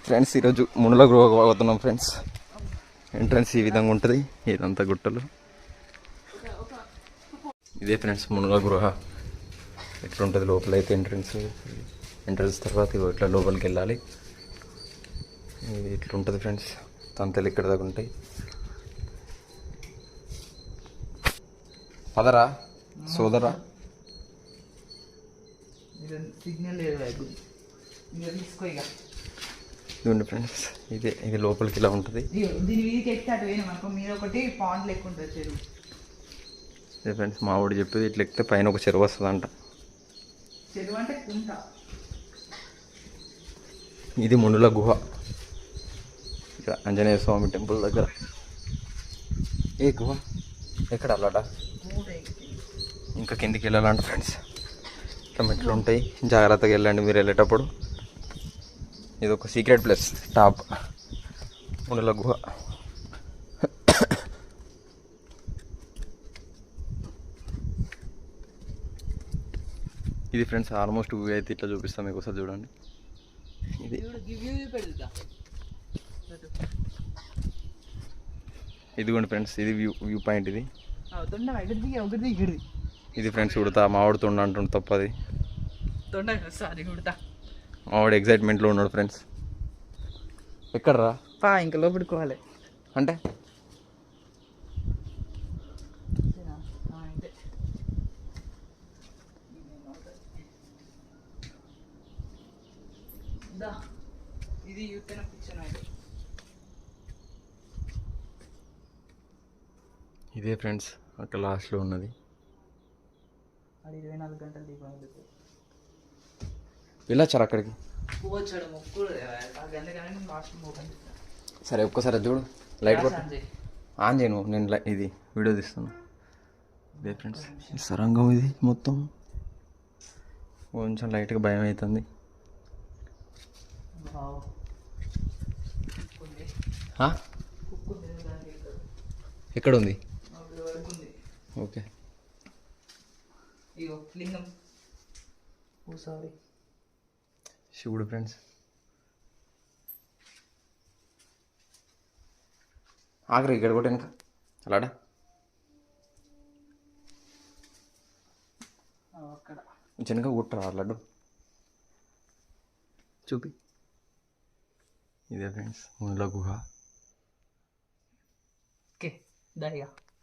Friends ఈరోజు మునుల గృహ పోతున్నాం ఫ్రెండ్స్. ఎంట్రన్స్ ఈ విధంగా ఉంటుంది, ఇదంతా గుట్టలు. ఇదే ఫ్రెండ్స్ మునుల గృహ. ఎట్లుంటుంది లోపలైతే ఎంట్రన్స్ తర్వాత ఇట్లా లోపలికి వెళ్ళాలి. ఇది ఇట్లుంటుంది ఫ్రెండ్స్. తంతలు ఇక్కడ దాకా ఉంటాయి. పదరా సోదరా. సిగ్నల్ ఇదిగోండి ఫ్రెండ్స్, ఇది లోపలికి ఇలా ఉంటుంది. దీని వీధికి ఎక్కితే అటు పోయినా మనకు మీరు ఒకటి పాండ్ లెక్క ఉంటుంది చెరువు. అదే ఫ్రెండ్స్ మా వాడు చెప్పేది, ఇట్లా ఎక్కితే పైన ఒక చెరువు వస్తుందంట. చెరువు అంటే కుంట. ఇది మునుల గుహ, ఇక్కడ ఆంజనేయ స్వామి టెంపుల్ దగ్గర. ఏ గుహ ఎక్కడ అలాట ఇంకా కిందికి వెళ్ళాలంట ఫ్రెండ్స్. ఇట్లా మెట్లు ఉంటాయి, జాగ్రత్తగా వెళ్ళండి మీరు వెళ్ళేటప్పుడు. ఇది ఒక సీక్రెట్ ప్లేస్, టాప్ మునుల గుహ. ఇది ఫ్రెండ్స్ ఆల్మోస్ట్ వ్యూ అయితే ఇట్లా చూపిస్తాం మీకు ఒకసారి చూడండి. ఇది ఇదిగోండి ఫ్రెండ్స్, ఇది వ్యూ పాయింట్. ఇది ఫ్రెండ్స్ ఉడతా మావాడు తొండ అంటుండు తప్పది. మావాడు ఎగ్జైట్మెంట్లో ఉన్నాడు ఫ్రెండ్స్. ఎక్కడరా ఇంకా లోపడుకోవాలి అంటే ఇది యూత్ పిక్చర్. ఇదే ఫ్రెండ్స్ అక్కడ లాస్ట్లో ఉన్నది. 24 గంటలు దీపం వెళ్ళొచ్చారు అక్కడికి. సరే ఒక్కసారి చూడు, లైట్ ఆన్ చేయను, నేను ఇది వీడియో తీస్తాను. ఇదే ఫ్రెండ్స్ సరంగం, ఇది మొత్తం కొంచెం లైట్గా భయం అవుతుంది. ఎక్కడ ఉంది? ఓకే శివుడు ఫ్రెండ్స్. ఆఖరి ఇక్కడ కూడా వెనక అలాడా వెనక కుట్టరా లడ్డు చూపి. ఇదే ఫ్రెండ్స్ మునుల గుహ. ఓకే దాయిగా